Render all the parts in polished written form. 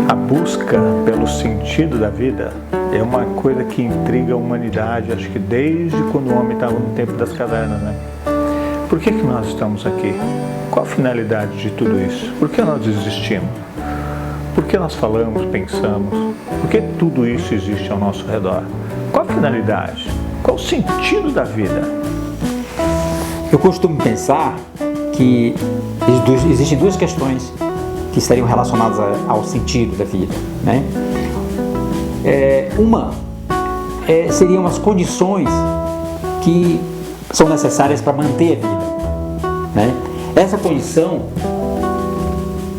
A busca pelo sentido da vida é uma coisa que intriga a humanidade, acho que desde quando o homem estava no tempo das cavernas, né? Por que nós estamos aqui? Qual a finalidade de tudo isso? Por que nós existimos? Por que nós falamos, pensamos? Por que tudo isso existe ao nosso redor? Qual a finalidade? Qual o sentido da vida? Eu costumo pensar que existem duas questões que estariam relacionadas ao sentido da vida, né? Uma seriam as condições que são necessárias para manter a vida, né? Essa condição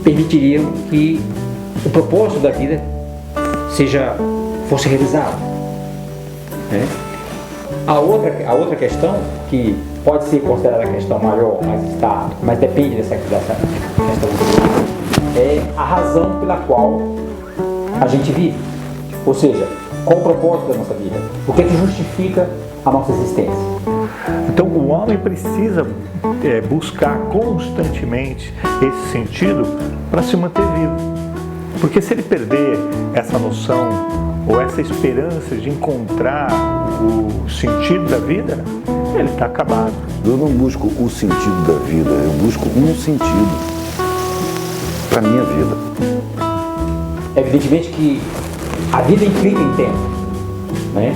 permitiria que o propósito da vida fosse realizado, né? A outra questão, que pode ser considerada a questão maior, mas depende dessa questão, é a razão pela qual a gente vive. Ou seja, qual o propósito da nossa vida? O que é que justifica a nossa existência? Então o homem precisa buscar constantemente esse sentido para se manter vivo. Porque se ele perder essa noção ou essa esperança de encontrar o sentido da vida, ele está acabado. Eu não busco o sentido da vida, eu busco um sentido para a minha vida. Evidentemente que a vida implica em tempo, né?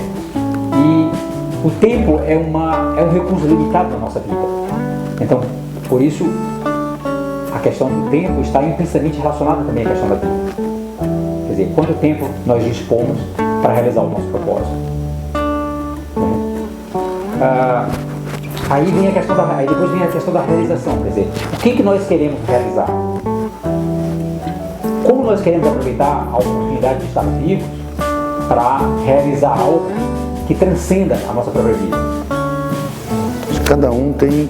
E o tempo é um recurso limitado na nossa vida. Então, por isso, a questão do tempo está implicitamente relacionada também à questão da vida. Quer dizer, quanto tempo nós dispomos para realizar o nosso propósito. Aí depois vem a questão da realização, quer dizer, o que nós queremos realizar? Como nós queremos aproveitar a oportunidade de estar vivos para realizar algo que transcenda a nossa própria vida? Cada um tem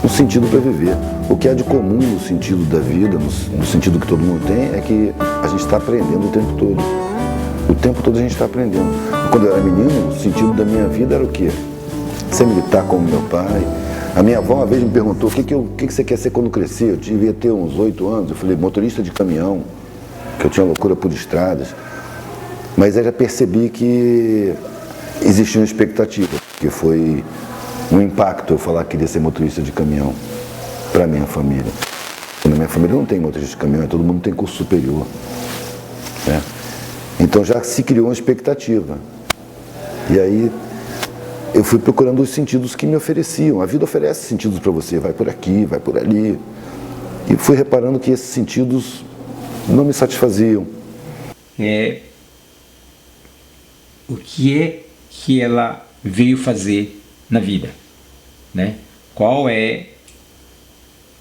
um sentido para viver. O que há de comum no sentido da vida, no sentido que todo mundo tem, é que a gente está aprendendo o tempo todo. O tempo todo a gente está aprendendo. Quando eu era menino, o sentido da minha vida era o quê? Ser militar como meu pai. A minha avó uma vez me perguntou: o que você quer ser quando crescer? Eu devia ter uns 8 anos. Eu falei: motorista de caminhão, que eu tinha loucura por estradas. Mas aí já percebi que existia uma expectativa, que foi um impacto eu falar que queria ser motorista de caminhão para minha família. Na minha família não tem motorista de caminhão, todo mundo tem curso superior, né? Então já se criou uma expectativa. E aí eu fui procurando os sentidos que me ofereciam. A vida oferece sentidos para você, vai por aqui, vai por ali. E fui reparando que esses sentidos não me satisfaziam. O que é que ela veio fazer na vida, né? Qual é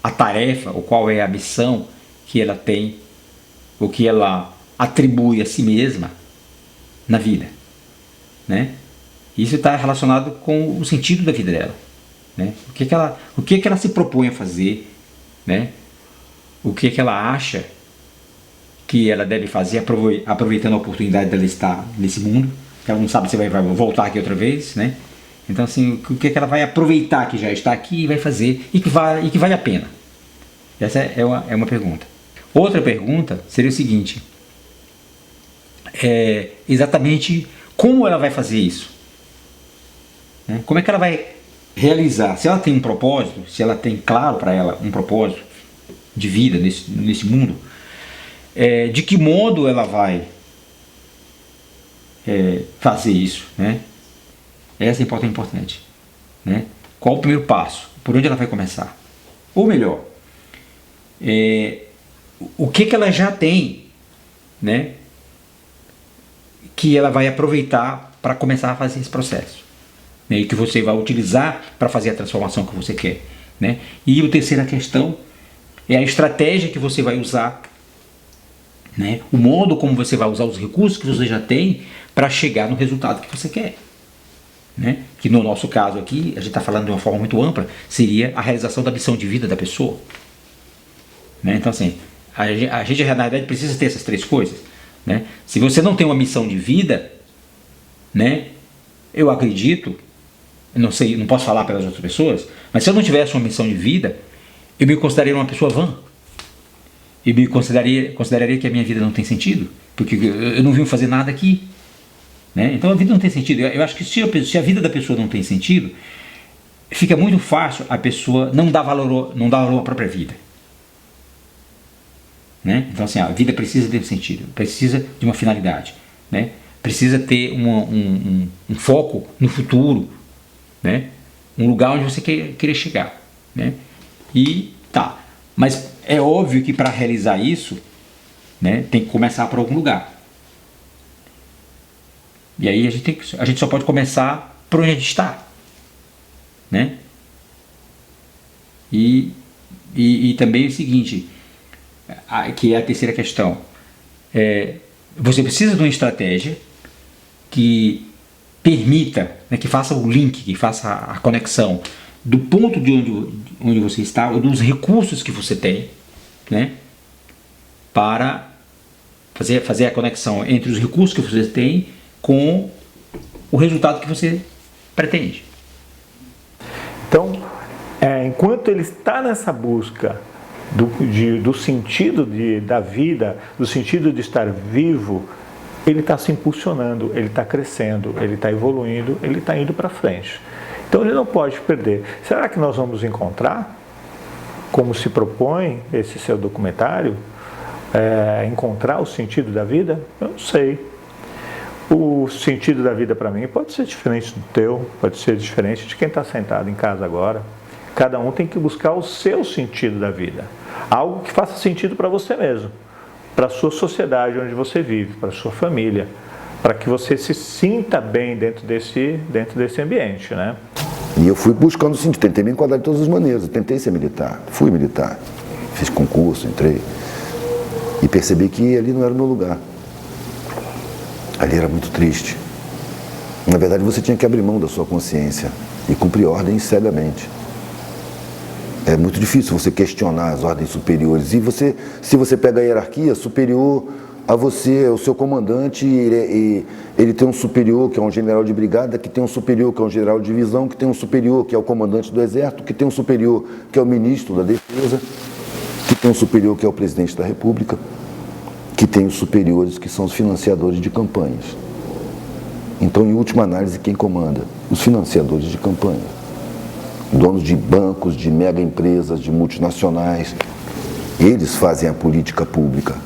a tarefa, ou qual é a missão que ela tem, ou que ela atribui a si mesma na vida, né? Isso está relacionado com o sentido da vida dela, né? O que ela se propõe a fazer, né? O que ela acha que ela deve fazer, aproveitando a oportunidade dela estar nesse mundo, que ela não sabe se vai voltar aqui outra vez, né? Então, assim, o que ela vai aproveitar que já está aqui e vai fazer e que vale a pena? Essa é uma pergunta. Outra pergunta seria o seguinte: exatamente como ela vai fazer isso? Né? Como é que ela vai realizar? Se ela tem um propósito, se ela tem claro para ela um propósito de vida nesse mundo, de que modo ela vai fazer isso, né? Essa é importante, né? Qual o primeiro passo? Por onde ela vai começar? Ou melhor, o que ela já tem, né? Que ela vai aproveitar para começar a fazer esse processo, né? E que você vai utilizar para fazer a transformação que você quer, né? E a terceira questão é a estratégia que você vai usar, né? O modo como você vai usar os recursos que você já tem para chegar no resultado que você quer, né? Que no nosso caso aqui, a gente está falando de uma forma muito ampla, seria a realização da missão de vida da pessoa, né? Então, assim, a gente na verdade precisa ter essas três coisas, né? Se você não tem uma missão de vida, né? Eu acredito, não sei, não posso falar pelas outras pessoas, mas se eu não tivesse uma missão de vida, eu me consideraria uma pessoa vã. eu me consideraria que a minha vida não tem sentido, porque eu não vim fazer nada aqui, né? Então a vida não tem sentido. Eu acho que se a vida da pessoa não tem sentido, fica muito fácil a pessoa não dar valor à própria vida, né? Então assim, a vida precisa ter sentido, precisa de uma finalidade, né? Precisa ter um foco no futuro, né? Um lugar onde você querer chegar, né? E tá, mas é óbvio que para realizar isso, né, tem que começar por algum lugar. E aí a gente só pode começar por onde a gente está, né? E também é o seguinte, que é a terceira questão, você precisa de uma estratégia que permita, né, que faça o link, que faça a conexão do ponto de onde você está, ou dos recursos que você tem, né, para fazer a conexão entre os recursos que você tem com o resultado que você pretende. Então, enquanto ele está nessa busca do sentido da vida, do sentido de estar vivo, ele está se impulsionando, ele está crescendo, ele está evoluindo, ele está indo para frente. Então ele não pode perder. Será que nós vamos encontrar, como se propõe esse seu documentário, encontrar o sentido da vida? Eu não sei. O sentido da vida para mim pode ser diferente do teu, pode ser diferente de quem está sentado em casa agora. Cada um tem que buscar o seu sentido da vida. Algo que faça sentido para você mesmo, para a sua sociedade onde você vive, para a sua família, para que você se sinta bem dentro desse ambiente, né? E eu fui buscando o sentido, tentei me enquadrar de todas as maneiras, eu tentei ser militar, fui militar, fiz concurso, entrei e percebi que ali não era o meu lugar. Ali era muito triste. Na verdade, você tinha que abrir mão da sua consciência e cumprir ordens cegamente. É muito difícil você questionar as ordens superiores. E se você pega a hierarquia, superior a você, o seu comandante, ele tem um superior que é um general de brigada, que tem um superior que é um general de divisão, que tem um superior que é o comandante do exército, que tem um superior que é o ministro da defesa, que tem um superior que é o presidente da república, que tem os superiores que são os financiadores de campanhas. Então, em última análise, quem comanda? Os financiadores de campanha. Donos de bancos, de mega empresas, de multinacionais. Eles fazem a política pública.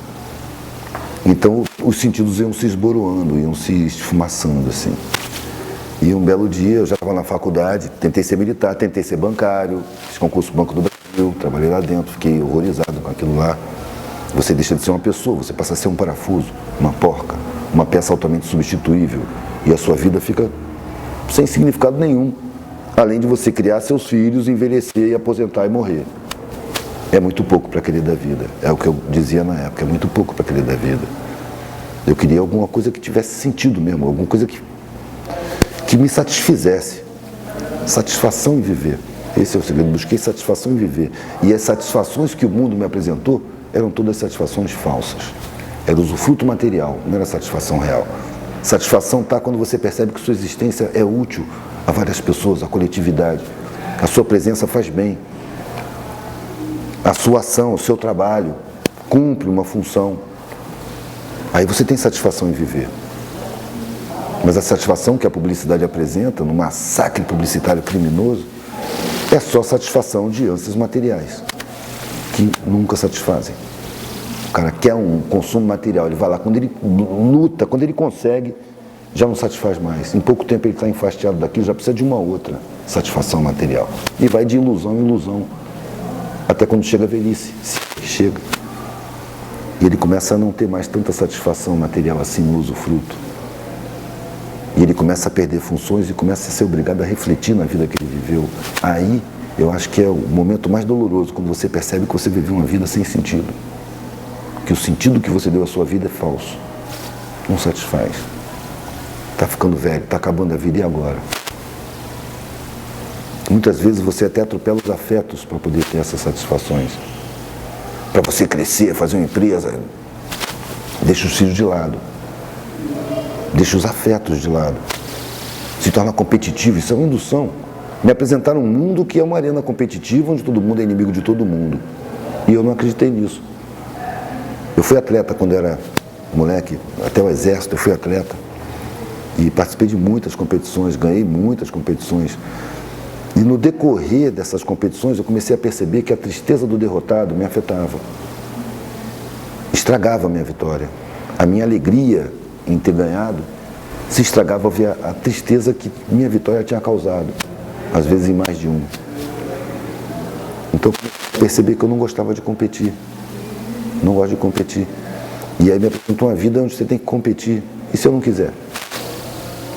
Então, os sentidos iam se esboroando, iam se esfumaçando, assim. E um belo dia, eu já estava na faculdade, tentei ser militar, tentei ser bancário, fiz concurso Banco do Brasil, trabalhei lá dentro, fiquei horrorizado com aquilo lá. Você deixa de ser uma pessoa, você passa a ser um parafuso, uma porca, uma peça altamente substituível. E a sua vida fica sem significado nenhum. Além de você criar seus filhos, envelhecer, aposentar e morrer. É muito pouco para querer da vida. É o que eu dizia na época, é muito pouco para querer da vida. Eu queria alguma coisa que tivesse sentido mesmo, alguma coisa que me satisfizesse. Satisfação em viver. Esse é o segredo, busquei satisfação em viver. E as satisfações que o mundo me apresentou eram todas satisfações falsas. Era usufruto material, não era satisfação real. Satisfação está quando você percebe que sua existência é útil a várias pessoas, a coletividade. A sua presença faz bem. A sua ação, o seu trabalho cumpre uma função. Aí você tem satisfação em viver. Mas a satisfação que a publicidade apresenta, no massacre publicitário criminoso, é só satisfação de ânsias materiais, que nunca satisfazem. O cara quer um consumo material, ele vai lá, quando ele luta, quando ele consegue, já não satisfaz mais. Em pouco tempo ele está enfastiado daquilo, já precisa de uma outra satisfação material. E vai de ilusão em ilusão, até quando chega a velhice, chega. E ele começa a não ter mais tanta satisfação material assim no usufruto. E ele começa a perder funções e começa a ser obrigado a refletir na vida que ele viveu. Aí, eu acho que é o momento mais doloroso, quando você percebe que você viveu uma vida sem sentido. Que o sentido que você deu à sua vida é falso. Não satisfaz. Está ficando velho, está acabando a vida, e agora? Muitas vezes você até atropela os afetos para poder ter essas satisfações. Para você crescer, fazer uma empresa, deixa os filhos de lado. Deixa os afetos de lado. Se torna competitivo, isso é uma indução. Me apresentaram um mundo que é uma arena competitiva, onde todo mundo é inimigo de todo mundo. E eu não acreditei nisso. Eu fui atleta quando era moleque, até o exército eu fui atleta. E participei de muitas competições, ganhei muitas competições. E no decorrer dessas competições eu comecei a perceber que a tristeza do derrotado me afetava. Estragava a minha vitória. A minha alegria em ter ganhado se estragava ao ver a tristeza que minha vitória tinha causado, às vezes em mais de um. Então eu percebi que eu não gostava de competir. Não gosto de competir. E aí me apresentou uma vida onde você tem que competir. E se eu não quiser?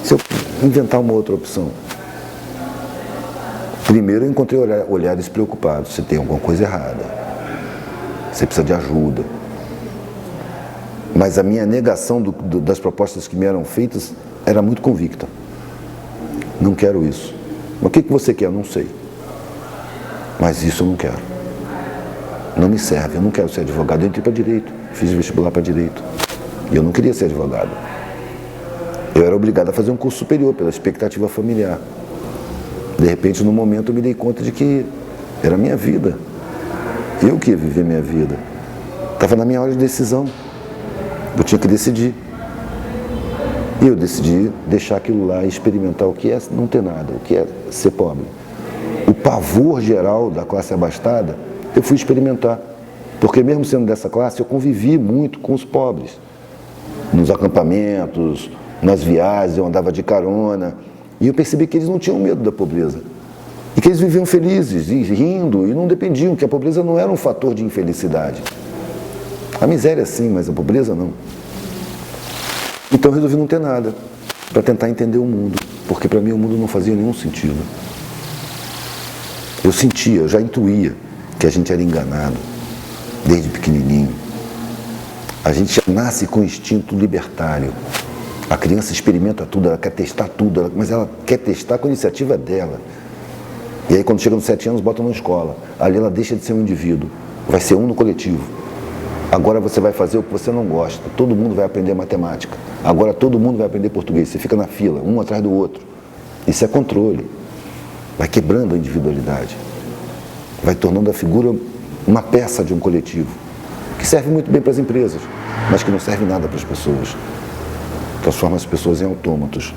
Se eu inventar uma outra opção? Primeiro eu encontrei olhares preocupados. Você tem alguma coisa errada. Você precisa de ajuda. Mas a minha negação das propostas que me eram feitas era muito convicta. Não quero isso. Mas o que você quer? Eu não sei. Mas isso eu não quero. Não me serve. Eu não quero ser advogado. Eu entrei para direito. Fiz vestibular para direito. E eu não queria ser advogado. Eu era obrigado a fazer um curso superior pela expectativa familiar. De repente, no momento, eu me dei conta de que era a minha vida. Eu que ia viver minha vida. Estava na minha hora de decisão. Eu tinha que decidir. E eu decidi deixar aquilo lá e experimentar o que é não ter nada, o que é ser pobre. O pavor geral da classe abastada, eu fui experimentar. Porque mesmo sendo dessa classe, eu convivi muito com os pobres. Nos acampamentos, nas viagens, eu andava de carona. E eu percebi que eles não tinham medo da pobreza. E que eles viviam felizes, e rindo, e não dependiam, que a pobreza não era um fator de infelicidade. A miséria sim, mas a pobreza não. Então eu resolvi não ter nada, para tentar entender o mundo. Porque para mim o mundo não fazia nenhum sentido. Eu sentia, eu já intuía que a gente era enganado, desde pequenininho. A gente já nasce com instinto libertário. A criança experimenta tudo, ela quer testar tudo, mas ela quer testar com a iniciativa dela. E aí quando chega nos 7 anos, bota na escola. Ali ela deixa de ser um indivíduo, vai ser um no coletivo. Agora você vai fazer o que você não gosta. Todo mundo vai aprender matemática. Agora todo mundo vai aprender português. Você fica na fila, um atrás do outro. Isso é controle. Vai quebrando a individualidade. Vai tornando a figura uma peça de um coletivo. Que serve muito bem para as empresas, mas que não serve nada para as pessoas. Transforma as pessoas em autômatos.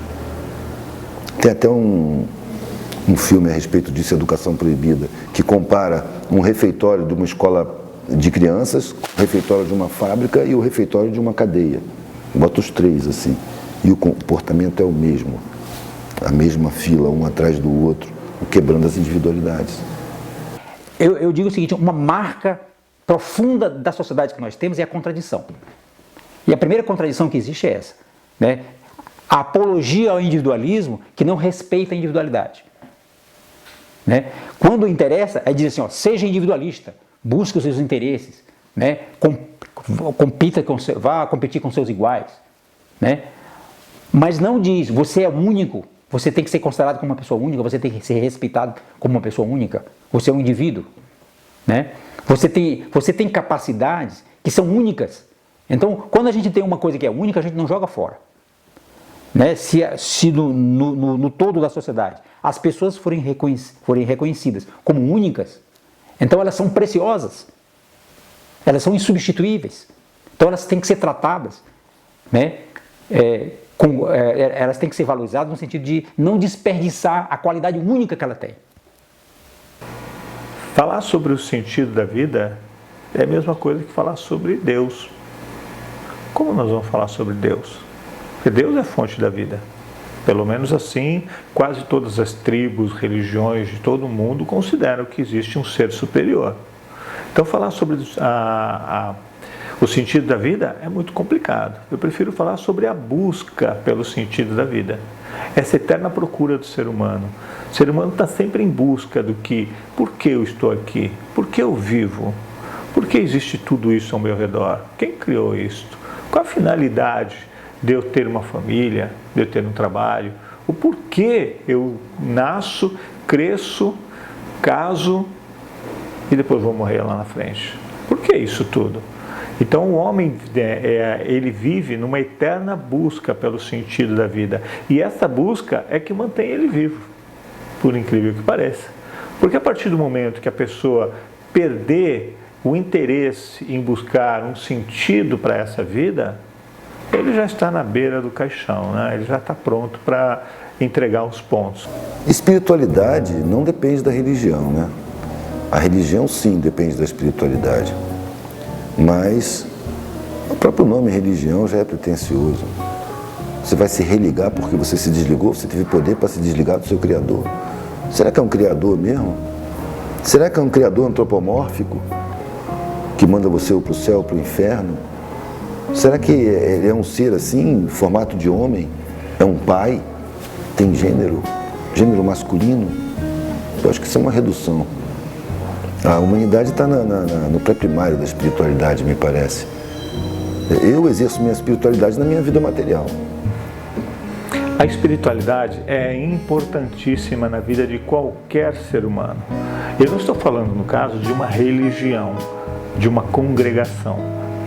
Tem até um filme a respeito disso, Educação Proibida, que compara um refeitório de uma escola de crianças, o refeitório de uma fábrica e o refeitório de uma cadeia. Bota os três assim. E o comportamento é o mesmo. A mesma fila, um atrás do outro, quebrando as individualidades. Eu digo o seguinte, uma marca profunda da sociedade que nós temos é a contradição. E a primeira contradição que existe é essa, né? A apologia ao individualismo que não respeita a individualidade. Né? Quando interessa, é dizer assim, ó, seja individualista, busque os seus interesses, né? Vá competir com seus iguais, né? Mas não diz, você é único, você tem que ser considerado como uma pessoa única, você tem que ser respeitado como uma pessoa única, você é um indivíduo, né? Você tem capacidades que são únicas. Então, quando a gente tem uma coisa que é única, a gente não joga fora. Né? Se no todo da sociedade as pessoas forem reconhecidas como únicas, então elas são preciosas, elas são insubstituíveis, então elas têm que ser tratadas, né? Elas têm que ser valorizadas no sentido de não desperdiçar a qualidade única que ela tem. Falar sobre o sentido da vida é a mesma coisa que falar sobre Deus. Como nós vamos falar sobre Deus? Porque Deus é a fonte da vida. Pelo menos assim, quase todas as tribos, religiões de todo o mundo consideram que existe um ser superior. Então falar sobre o sentido da vida é muito complicado. Eu prefiro falar sobre a busca pelo sentido da vida. Essa eterna procura do ser humano. O ser humano está sempre em busca do que, por que eu estou aqui? Por que eu vivo? Por que existe tudo isso ao meu redor? Quem criou isto? Qual a finalidade de eu ter uma família, de eu ter um trabalho? O porquê eu nasço, cresço, caso e depois vou morrer lá na frente? Por que isso tudo? Então o homem, ele vive numa eterna busca pelo sentido da vida. E essa busca é que mantém ele vivo, por incrível que pareça. Porque a partir do momento que a pessoa perder o interesse em buscar um sentido para essa vida, ele já está na beira do caixão, né? Ele já está pronto para entregar os pontos. Espiritualidade não depende da religião, né? A religião sim depende da espiritualidade, mas o próprio nome religião já é pretensioso. Você vai se religar porque você se desligou, você teve poder para se desligar do seu Criador. Será que é um Criador mesmo? Será que é um Criador antropomórfico que manda você ou para o céu ou para o inferno? Será que ele é um ser assim, em formato de homem? É um pai? Tem gênero masculino? Eu acho que isso é uma redução. A humanidade está no pré-primário da espiritualidade, me parece. Eu exerço minha espiritualidade na minha vida material. A espiritualidade é importantíssima na vida de qualquer ser humano. Eu não estou falando, no caso, de uma religião, de uma congregação,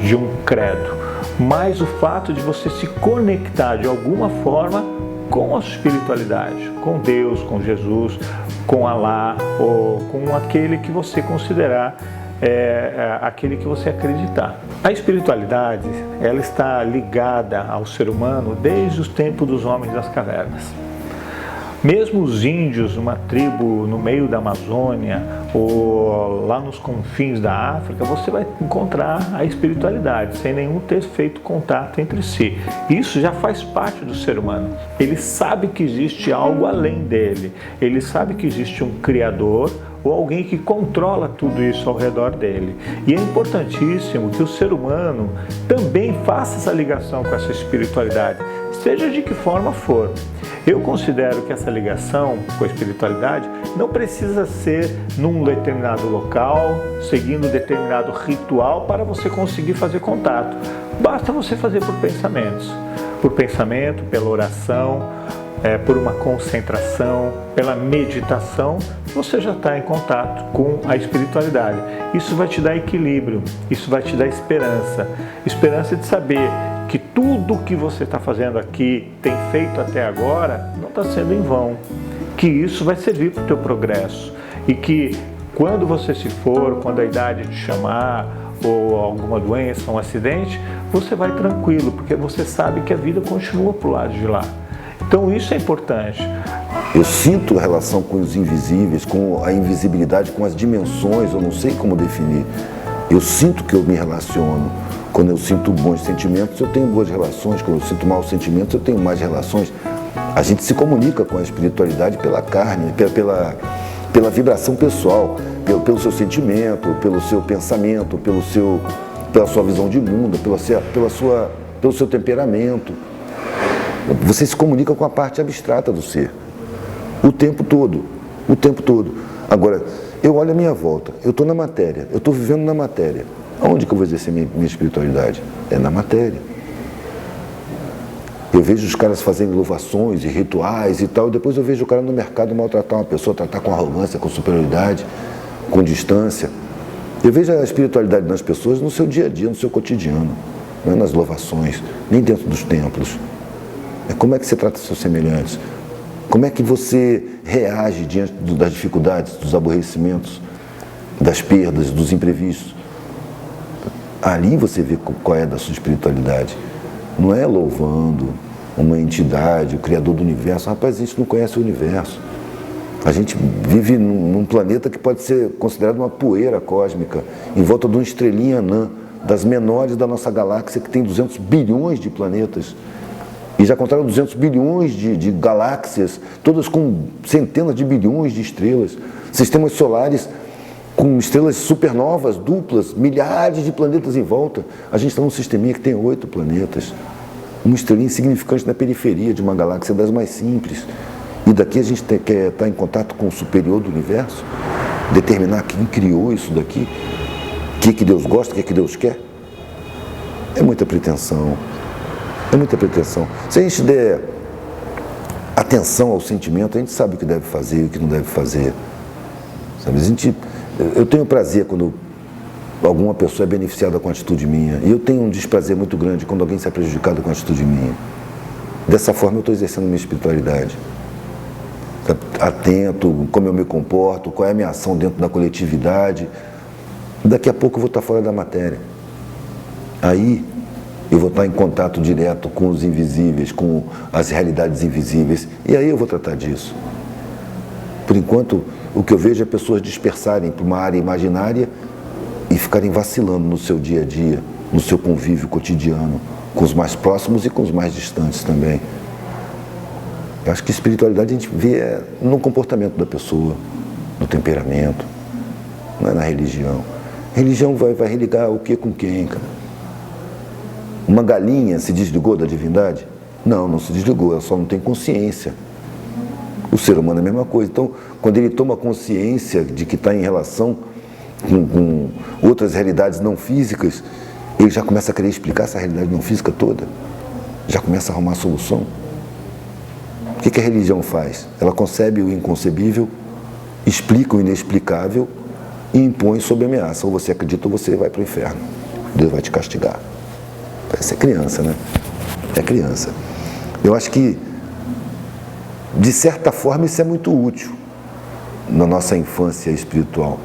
de um credo, mas o fato de você se conectar de alguma forma com a espiritualidade, com Deus, com Jesus, com Alá, ou com aquele que você considerar aquele que você acreditar. A espiritualidade, ela está ligada ao ser humano desde os tempos dos homens das cavernas. Mesmo os índios, uma tribo no meio da Amazônia ou lá nos confins da África, você vai encontrar a espiritualidade sem nenhum ter feito contato entre si. Isso já faz parte do ser humano. Ele sabe que existe algo além dele. Ele sabe que existe um Criador ou alguém que controla tudo isso ao redor dele. E é importantíssimo que o ser humano também faça essa ligação com essa espiritualidade, seja de que forma for. Eu considero que essa ligação com a espiritualidade não precisa ser num determinado local, seguindo determinado ritual para você conseguir fazer contato. Basta você fazer por pensamentos. Por pensamento, pela oração, por uma concentração, pela meditação, você já está em contato com a espiritualidade. Isso vai te dar equilíbrio, isso vai te dar esperança. Esperança de saber que tudo que você está fazendo aqui, tem feito até agora, não está sendo em vão. Que isso vai servir para o teu progresso. E que quando você se for, quando a idade te chamar, ou alguma doença, um acidente, você vai tranquilo, porque você sabe que a vida continua para o lado de lá. Então isso é importante. Eu sinto a relação com os invisíveis, com a invisibilidade, com as dimensões, eu não sei como definir. Eu sinto que eu me relaciono. Quando eu sinto bons sentimentos, eu tenho boas relações. Quando eu sinto maus sentimentos, eu tenho más relações. A gente se comunica com a espiritualidade pela carne, pela vibração pessoal, pelo seu sentimento, pelo seu pensamento, pela sua visão de mundo, pelo seu temperamento. Você se comunica com a parte abstrata do ser, o tempo todo. Agora, eu olho a minha volta, eu estou na matéria, eu estou vivendo na matéria. Aonde que eu vou exercer minha espiritualidade? É na matéria. Eu vejo os caras fazendo louvações e rituais e tal, e depois eu vejo o cara no mercado maltratar uma pessoa, tratar com arrogância, com superioridade, com distância. Eu vejo a espiritualidade das pessoas no seu dia a dia, no seu cotidiano, não é nas louvações, nem dentro dos templos. É como é que você trata seus semelhantes? Como é que você reage diante das dificuldades, dos aborrecimentos, das perdas, dos imprevistos? Ali você vê qual é da sua espiritualidade. Não é louvando uma entidade, o Criador do Universo. Rapaz, a gente não conhece o Universo. A gente vive num planeta que pode ser considerado uma poeira cósmica, em volta de uma estrelinha anã, das menores da nossa galáxia, que tem 200 bilhões de planetas. E já contaram 200 bilhões de galáxias, todas com centenas de bilhões de estrelas. Sistemas solares com estrelas supernovas, duplas, milhares de planetas em volta. A gente está num sisteminha que tem 8 planetas. Uma estrelinha insignificante na periferia de uma galáxia das mais simples. E daqui a gente quer estar em contato com o superior do universo, determinar quem criou isso daqui, o que Deus gosta, o que Deus quer. É muita pretensão. É muita pretensão. Se a gente der atenção ao sentimento, a gente sabe o que deve fazer e o que não deve fazer. Sabe? Eu tenho prazer quando alguma pessoa é beneficiada com a atitude minha. E eu tenho um desprazer muito grande quando alguém se é prejudicado com a atitude minha. Dessa forma eu estou exercendo minha espiritualidade. Atento, como eu me comporto, qual é a minha ação dentro da coletividade. Daqui a pouco eu vou estar fora da matéria. Aí eu vou estar em contato direto com os invisíveis, com as realidades invisíveis, e aí eu vou tratar disso. Por enquanto, o que eu vejo é pessoas dispersarem para uma área imaginária e ficarem vacilando no seu dia a dia, no seu convívio cotidiano, com os mais próximos e com os mais distantes também. Eu acho que espiritualidade a gente vê no comportamento da pessoa, no temperamento, não é na religião. Religião vai religar o que com quem, cara? Uma galinha se desligou da divindade? Não, não se desligou, ela só não tem consciência. O ser humano é a mesma coisa. Então, quando ele toma consciência de que está em relação com outras realidades não físicas, ele já começa a querer explicar essa realidade não física toda. Já começa a arrumar solução. O que a religião faz? Ela concebe o inconcebível, explica o inexplicável e impõe sob ameaça. Ou você acredita ou você vai para o inferno. Deus vai te castigar. Parece criança, né? É criança. Eu acho que, de certa forma, isso é muito útil na nossa infância espiritual.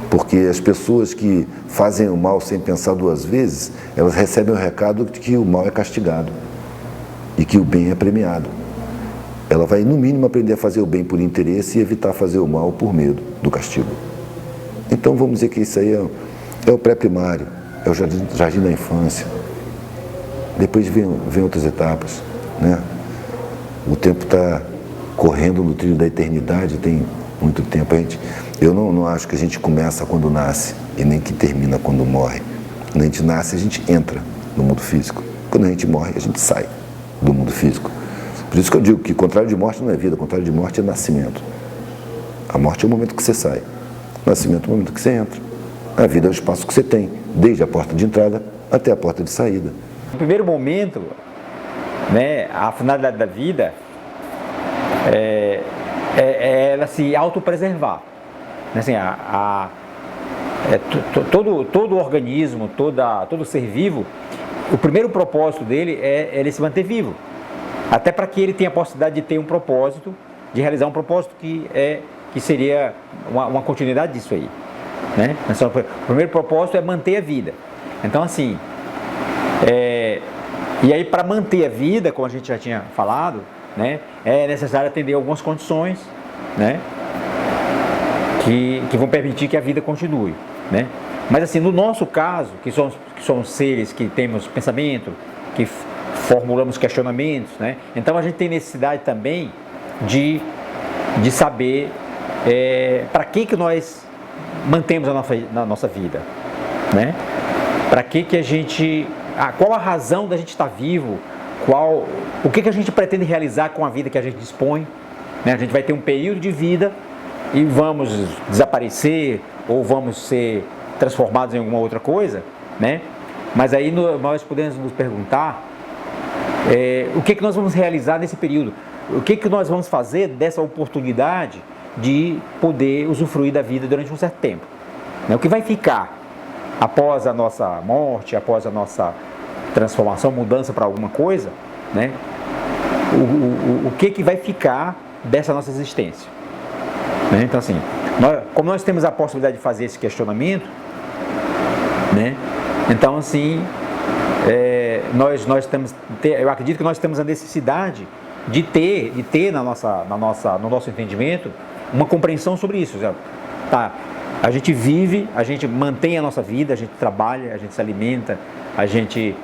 Porque as pessoas que fazem o mal sem pensar duas vezes, elas recebem o recado de que o mal é castigado e que o bem é premiado. Ela vai, no mínimo, aprender a fazer o bem por interesse e evitar fazer o mal por medo do castigo. Então, vamos dizer que isso aí é o pré-primário, é o jardim da infância. Depois vem outras etapas, né? O tempo está correndo no trilho da eternidade, tem muito tempo. Eu não acho que a gente começa quando nasce e nem que termina quando morre. Quando a gente nasce, a gente entra no mundo físico. Quando a gente morre, a gente sai do mundo físico. Por isso que eu digo que contrário de morte não é vida, contrário de morte é nascimento. A morte é o momento que você sai, o nascimento é o momento que você entra. A vida é o espaço que você tem, desde a porta de entrada até a porta de saída. No primeiro momento, né, a finalidade da vida é ela se autopreservar. Assim, todo organismo, todo ser vivo, o primeiro propósito dele é ele se manter vivo. Até para que ele tenha a possibilidade de ter um propósito, de realizar um propósito que seria uma continuidade disso aí. Né? O primeiro propósito é manter a vida. Então, assim, e aí para manter a vida, como a gente já tinha falado, né, é necessário atender algumas condições, né, que vão permitir que a vida continue. Né? Mas assim, no nosso caso, que somos seres que temos pensamento, que formulamos questionamentos, né? Então a gente tem necessidade também de saber para que nós mantemos a nossa vida, né? Para que a gente, qual a razão da gente estar vivo, o que a gente pretende realizar com a vida que a gente dispõe, né? A gente vai ter um período de vida e vamos desaparecer ou vamos ser transformados em alguma outra coisa, né? Mas aí nós podemos nos perguntar o que nós vamos realizar nesse período, o que nós vamos fazer dessa oportunidade de poder usufruir da vida durante um certo tempo, né? O que vai ficar após a nossa morte, após a nossa transformação, mudança para alguma coisa, né? O que vai ficar dessa nossa existência, né? Então assim, como nós temos a possibilidade de fazer esse questionamento, né? Então assim, eu acredito que nós temos a necessidade de ter no nosso entendimento uma compreensão sobre isso. Tá, a gente vive, a gente mantém a nossa vida, a gente trabalha, a gente se alimenta, a gente,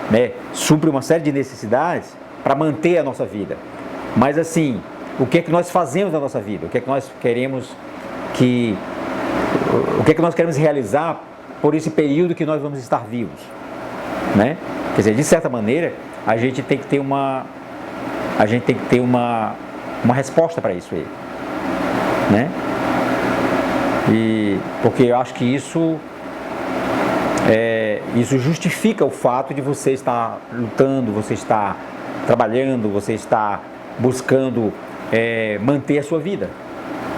né, supre uma série de necessidades para manter a nossa vida. Mas assim, o que é que nós fazemos na nossa vida? O que é que nós queremos realizar por esse período que nós vamos estar vivos, né? Quer dizer, de certa maneira, a gente tem que ter uma resposta para isso aí, né? E porque eu acho que isso justifica o fato de você estar lutando, você estar trabalhando, você estar buscando manter a sua vida,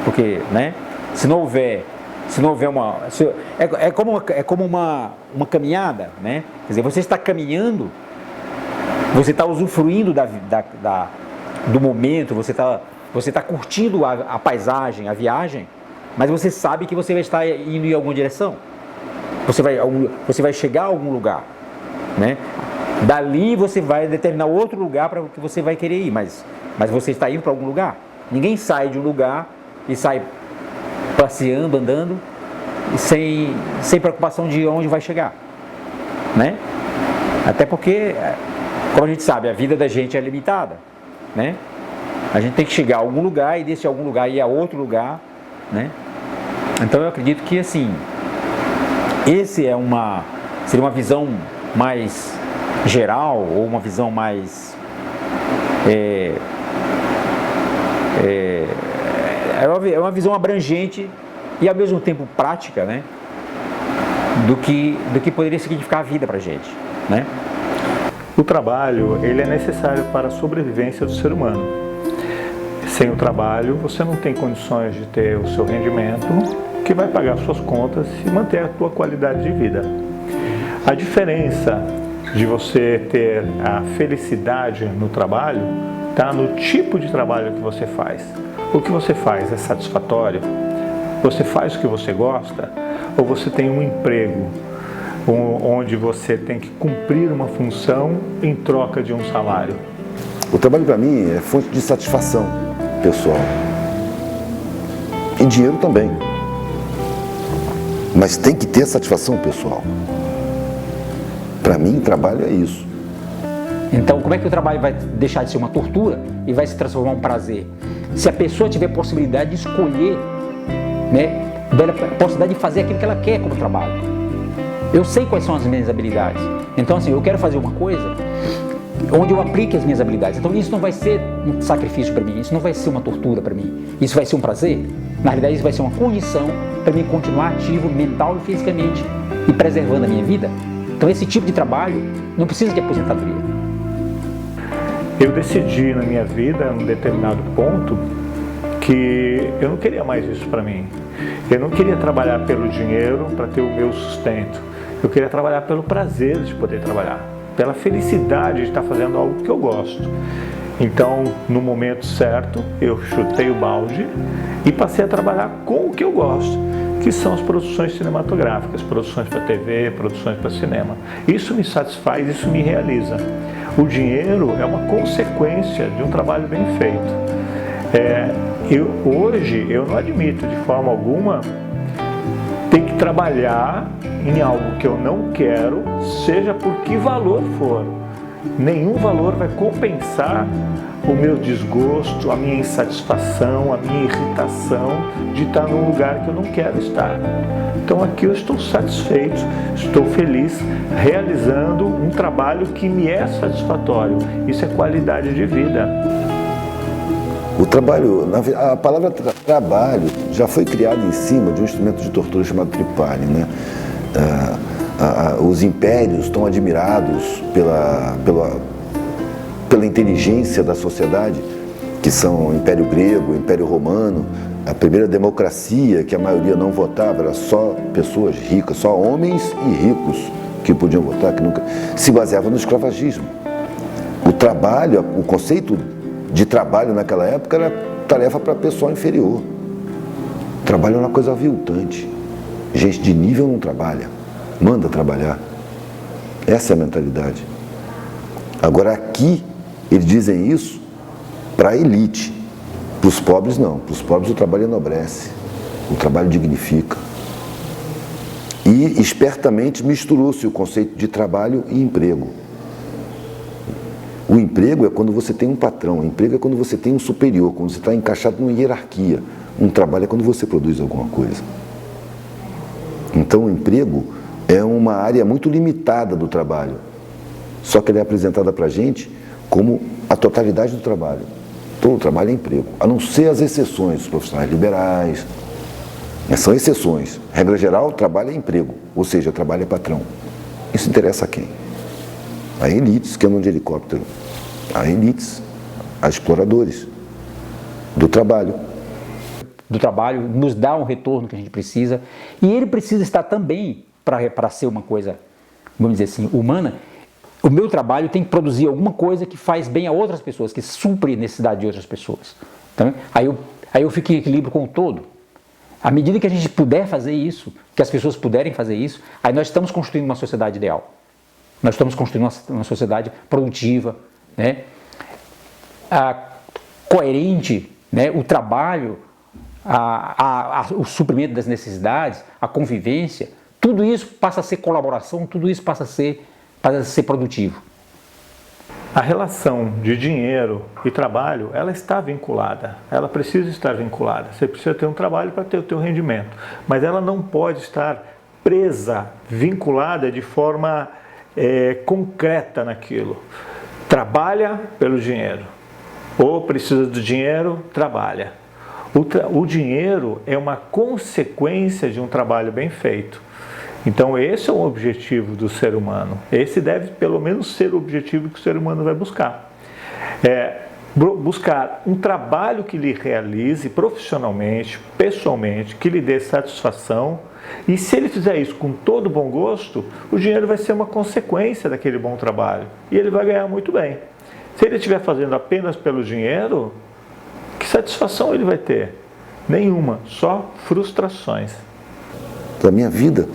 porque, né? Se não houver é como uma caminhada, né? Quer dizer, você está caminhando, você está usufruindo do momento, você está curtindo a paisagem, a viagem, mas você sabe que você vai estar indo em alguma direção. Você vai chegar a algum lugar, né? Dali você vai determinar outro lugar para que você vai querer ir, mas você está indo para algum lugar. Ninguém sai de um lugar e sai passeando, andando, sem preocupação de onde vai chegar, né? Até porque, como a gente sabe, a vida da gente é limitada, né? A gente tem que chegar a algum lugar e desse algum lugar ir a outro lugar, né? Então eu acredito que assim, seria uma visão mais geral, ou uma visão mais é uma visão abrangente e ao mesmo tempo prática, né, do que poderia significar a vida para a gente, né? O trabalho, ele é necessário para a sobrevivência do ser humano. Sem o trabalho, você não tem condições de ter o seu rendimento, que vai pagar suas contas e manter a sua qualidade de vida. A diferença de você ter a felicidade no trabalho está no tipo de trabalho que você faz. O que você faz é satisfatório? Você faz o que você gosta? Ou você tem um emprego onde você tem que cumprir uma função em troca de um salário? O trabalho para mim é fonte de satisfação pessoal e dinheiro também, mas tem que ter satisfação pessoal. Para mim, trabalho é isso. Então, como é que o trabalho vai deixar de ser uma tortura e vai se transformar em um prazer? Se a pessoa tiver possibilidade de escolher, né, a possibilidade de fazer aquilo que ela quer como trabalho. Eu sei quais são as minhas habilidades. Então, assim, eu quero fazer uma coisa onde eu aplique as minhas habilidades. Então, isso não vai ser um sacrifício para mim, isso não vai ser uma tortura para mim. Isso vai ser um prazer. Na realidade, isso vai ser uma condição para mim continuar ativo mental e fisicamente e preservando a minha vida. Então, esse tipo de trabalho não precisa de aposentadoria. Eu decidi na minha vida, num determinado ponto, que eu não queria mais isso para mim. Eu não queria trabalhar pelo dinheiro para ter o meu sustento. Eu queria trabalhar pelo prazer de poder trabalhar, pela felicidade de estar fazendo algo que eu gosto. Então, no momento certo, eu chutei o balde e passei a trabalhar com o que eu gosto, que são as produções cinematográficas, produções para TV, produções para cinema. Isso me satisfaz, isso me realiza. O dinheiro é uma consequência de um trabalho bem feito. Hoje eu não admito de forma alguma ter que trabalhar em algo que eu não quero, seja por que valor for. Nenhum valor vai compensar o meu desgosto, a minha insatisfação, a minha irritação de estar num lugar que eu não quero estar. Então aqui eu estou satisfeito, estou feliz, realizando um trabalho que me é satisfatório. Isso é qualidade de vida. O trabalho, a palavra trabalho já foi criada em cima de um instrumento de tortura chamado tripalho, né? Os impérios estão admirados pela inteligência da sociedade, que são o Império Grego, o Império Romano, a primeira democracia, que a maioria não votava, era só pessoas ricas, só homens e ricos que podiam votar, que nunca se baseava no escravagismo. O trabalho, o conceito de trabalho naquela época era tarefa para pessoal inferior. Trabalho é uma coisa aviltante. Gente de nível não trabalha, manda trabalhar. Essa é a mentalidade. Agora aqui, eles dizem isso para a elite. Para os pobres não, para os pobres o trabalho enobrece, o trabalho dignifica. E espertamente misturou-se o conceito de trabalho e emprego. O emprego é quando você tem um patrão, o emprego é quando você tem um superior, quando você está encaixado numa hierarquia. Um trabalho é quando você produz alguma coisa. Então o emprego é uma área muito limitada do trabalho, só que ele é apresentada para a gente como a totalidade do trabalho. Todo trabalho é emprego, a não ser as exceções, os profissionais liberais, mas são exceções. Regra geral, trabalho é emprego, ou seja, trabalho é patrão. Isso interessa a quem? A elites que andam de helicóptero, a elites, a exploradores do trabalho. Do trabalho, nos dá um retorno que a gente precisa, e ele precisa estar também, para ser uma coisa, vamos dizer assim, humana. O meu trabalho tem que produzir alguma coisa que faz bem a outras pessoas, que supre a necessidade de outras pessoas. Então, aí eu fico em equilíbrio com o todo. À medida que a gente puder fazer isso, que as pessoas puderem fazer isso, aí nós estamos construindo uma sociedade ideal. Nós estamos construindo uma sociedade produtiva, né? Coerente, né? O trabalho, o suprimento das necessidades, a convivência, tudo isso passa a ser colaboração, tudo isso passa a ser produtivo. A relação de dinheiro e trabalho, ela está vinculada, ela precisa estar vinculada. Você precisa ter um trabalho para ter o teu rendimento, mas ela não pode estar presa, vinculada de forma concreta naquilo. Trabalha pelo dinheiro, ou precisa do dinheiro, trabalha. O dinheiro é uma consequência de um trabalho bem feito. Então esse é o objetivo do ser humano. Esse deve pelo menos ser o objetivo que o ser humano vai buscar. Buscar um trabalho que lhe realize profissionalmente, pessoalmente, que lhe dê satisfação. E se ele fizer isso com todo bom gosto, o dinheiro vai ser uma consequência daquele bom trabalho. E ele vai ganhar muito bem. Se ele estiver fazendo apenas pelo dinheiro, que satisfação ele vai ter? Nenhuma, só frustrações. A minha vida,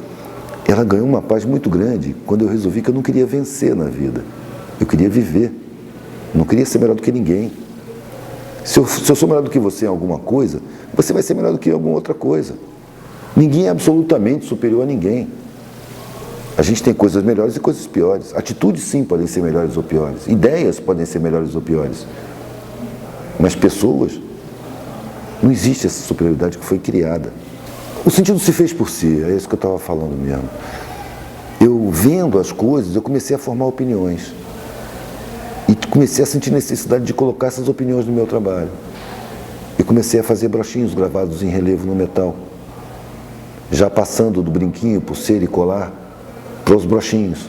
ela ganhou uma paz muito grande quando eu resolvi que eu não queria vencer na vida. Eu queria viver. Não queria ser melhor do que ninguém. Se eu sou melhor do que você em alguma coisa, você vai ser melhor do que em alguma outra coisa. Ninguém é absolutamente superior a ninguém. A gente tem coisas melhores e coisas piores. Atitudes, sim, podem ser melhores ou piores. Ideias podem ser melhores ou piores. Mas pessoas, não existe essa superioridade que foi criada. O sentido se fez por si, é isso que eu estava falando mesmo. Eu vendo as coisas, eu comecei a formar opiniões. E comecei a sentir necessidade de colocar essas opiniões no meu trabalho. E comecei a fazer brochinhos gravados em relevo no metal. Já passando do brinquinho, pulseira e colar, para os brochinhos.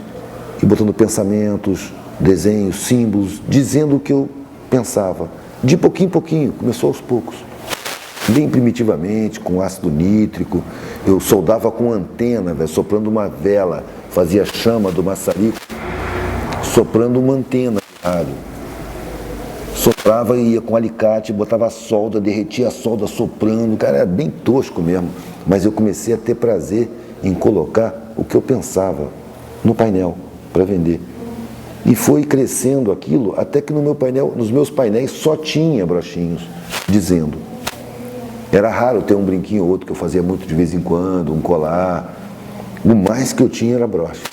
E botando pensamentos, desenhos, símbolos, dizendo o que eu pensava. De pouquinho em pouquinho, começou aos poucos. Bem primitivamente, com ácido nítrico, eu soldava com antena, soprando uma vela, fazia chama do maçarico, soprando uma antena de rádio. Soprava e ia com alicate, botava a solda, derretia a solda soprando, cara, era bem tosco mesmo. Mas eu comecei a ter prazer em colocar o que eu pensava no painel, para vender. E foi crescendo aquilo, até que no meu painel, nos meus painéis só tinha brochinhos, dizendo. Era raro ter um brinquinho ou outro que eu fazia muito de vez em quando, um colar. O mais que eu tinha era broches.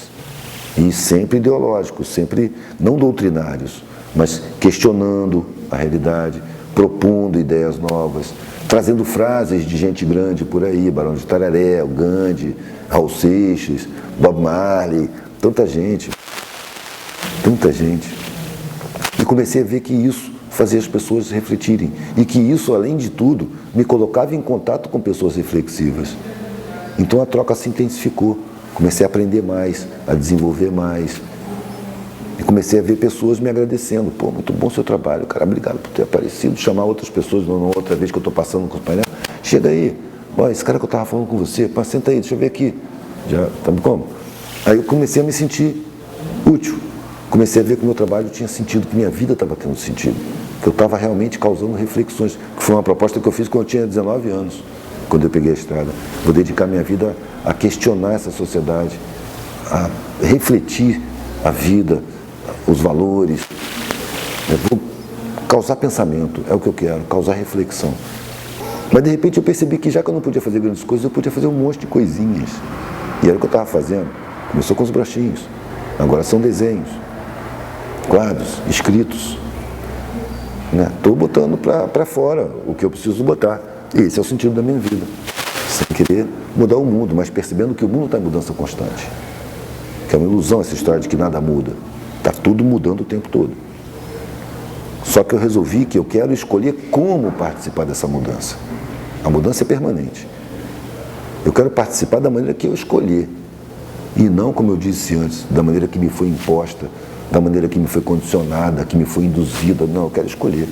E sempre ideológicos, sempre não doutrinários, mas questionando a realidade, propondo ideias novas, trazendo frases de gente grande por aí, Barão de Tararé, o Gandhi, Raul Seixas, Bob Marley, tanta gente. E comecei a ver que isso fazia as pessoas refletirem e que isso, além de tudo, me colocava em contato com pessoas reflexivas. Então a troca se intensificou, comecei a aprender mais, a desenvolver mais e comecei a ver pessoas me agradecendo. Pô, muito bom o seu trabalho, cara, obrigado por ter aparecido, chamar outras pessoas, não outra vez que eu estou passando com os painéis, chega aí, ó, esse cara que eu estava falando com você, pá, senta aí, deixa eu ver aqui, já, tá como? Aí eu comecei a me sentir útil, comecei a ver que o meu trabalho tinha sentido, que minha vida estava tendo sentido, que eu estava realmente causando reflexões, que foi uma proposta que eu fiz quando eu tinha 19 anos, quando eu peguei a estrada. Vou dedicar minha vida a questionar essa sociedade, a refletir a vida, os valores. Eu vou causar pensamento, é o que eu quero, causar reflexão. Mas de repente eu percebi que já que eu não podia fazer grandes coisas, eu podia fazer um monte de coisinhas. E era o que eu estava fazendo. Começou com os brochinhos, agora são desenhos, quadros, escritos. Estou botando para fora o que eu preciso botar. E esse é o sentido da minha vida. Sem querer mudar o mundo, mas percebendo que o mundo está em mudança constante. Que é uma ilusão essa história de que nada muda. Está tudo mudando o tempo todo. Só que eu resolvi que eu quero escolher como participar dessa mudança. A mudança é permanente. Eu quero participar da maneira que eu escolher. E não, como eu disse antes, da maneira que me foi imposta, da maneira que me foi condicionada, que me foi induzida. Não, eu quero escolher.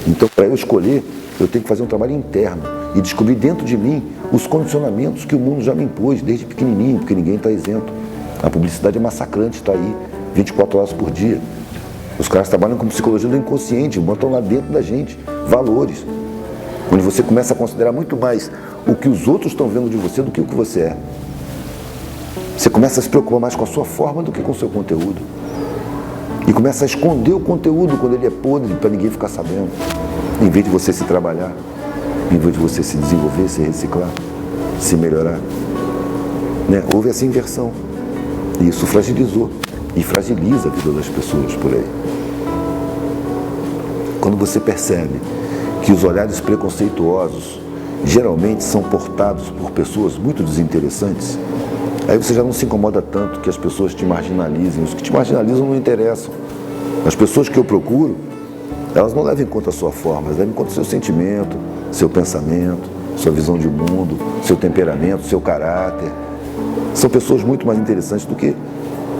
Então, para eu escolher, eu tenho que fazer um trabalho interno e descobrir dentro de mim os condicionamentos que o mundo já me impôs desde pequenininho, porque ninguém está isento. A publicidade é massacrante, está aí 24 horas por dia. Os caras trabalham com psicologia do inconsciente, botam lá dentro da gente valores. onde você começa a considerar muito mais o que os outros estão vendo de você do que o que você é. Você começa a se preocupar mais com a sua forma do que com o seu conteúdo. E começa a esconder o conteúdo quando ele é podre, para ninguém ficar sabendo. Em vez de você se trabalhar, em vez de você se desenvolver, se reciclar, se melhorar. Né? Houve essa inversão. E isso fragilizou. E fragiliza a vida das pessoas por aí. Quando você percebe que os olhares preconceituosos geralmente são portados por pessoas muito desinteressantes, aí você já não se incomoda tanto que as pessoas te marginalizem. Os que te marginalizam não interessam. As pessoas que eu procuro, elas não levam em conta a sua forma, elas levam em conta o seu sentimento, seu pensamento, sua visão de mundo, seu temperamento, seu caráter. São pessoas muito mais interessantes do que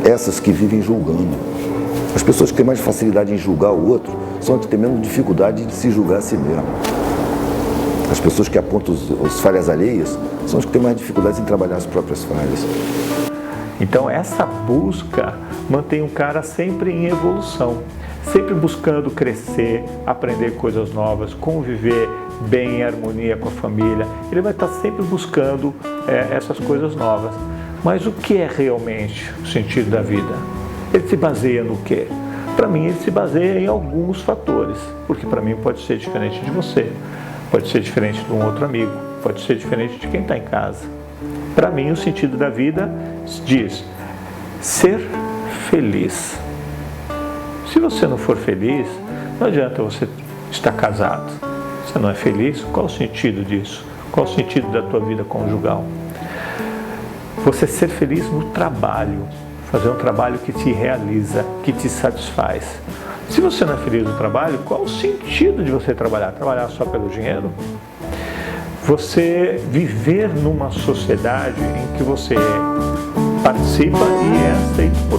essas que vivem julgando. As pessoas que têm mais facilidade em julgar o outro são as que têm menos dificuldade de se julgar a si mesmo. As pessoas que apontam as falhas alheias são as que têm mais dificuldades em trabalhar as próprias falhas. Então essa busca mantém o cara sempre em evolução, sempre buscando crescer, aprender coisas novas, conviver bem em harmonia com a família. Ele vai estar sempre buscando essas coisas novas. Mas o que é realmente o sentido da vida? Ele se baseia no quê? Para mim ele se baseia em alguns fatores, porque para mim pode ser diferente de você, pode ser diferente de um outro amigo, pode ser diferente de quem está em casa. Para mim o sentido da vida diz ser feliz. Se você não for feliz, não adianta você estar casado. Você não é feliz, qual o sentido disso? Qual o sentido da tua vida conjugal? Você ser feliz no trabalho, fazer um trabalho que te realiza, que te satisfaz. Se você não é feliz no trabalho, qual o sentido de você trabalhar? Trabalhar só pelo dinheiro? Você viver numa sociedade em que você participa e é aceito